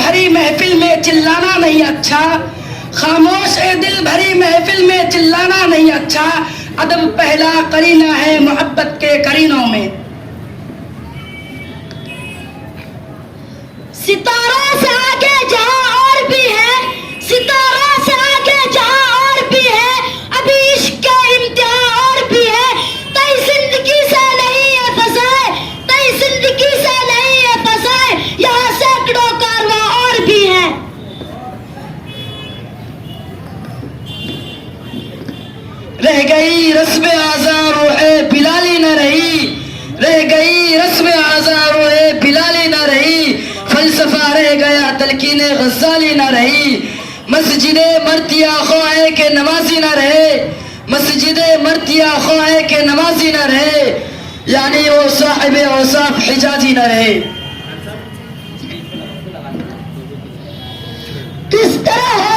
भरी महफिल में चिल्लाना नहीं अच्छा, खामोश ए दिल भरी महफिल में चिल्लाना नहीं अच्छा। अदब पहला करीना है मोहब्बत के करीनों में। सितारों से आगे जहां और भी है, सितारों से आगे जहां और भी है, अभी इश्क का इम्तिहान और भी है। तई जिंदगी से नहीं है फसाए, तई जिंदगी से नहीं है फसाए, यहाँ सैकड़ों कारवां और भी है। रह गई रस्म आज़ारो है बिलाली न रही, रह गई रस्म आज़ारो है बिलाली न रही। फलसफा रह गया तलकीने गज़ाली न रही। मस्जिदे मरतिया ख्वाहे के नमाजी न रहे, मस्जिदे मरतिया ख्वाहे के नमाजी न रहे, यानी वो साहिबे औसाफ हिजाजी न रहे। किस तरह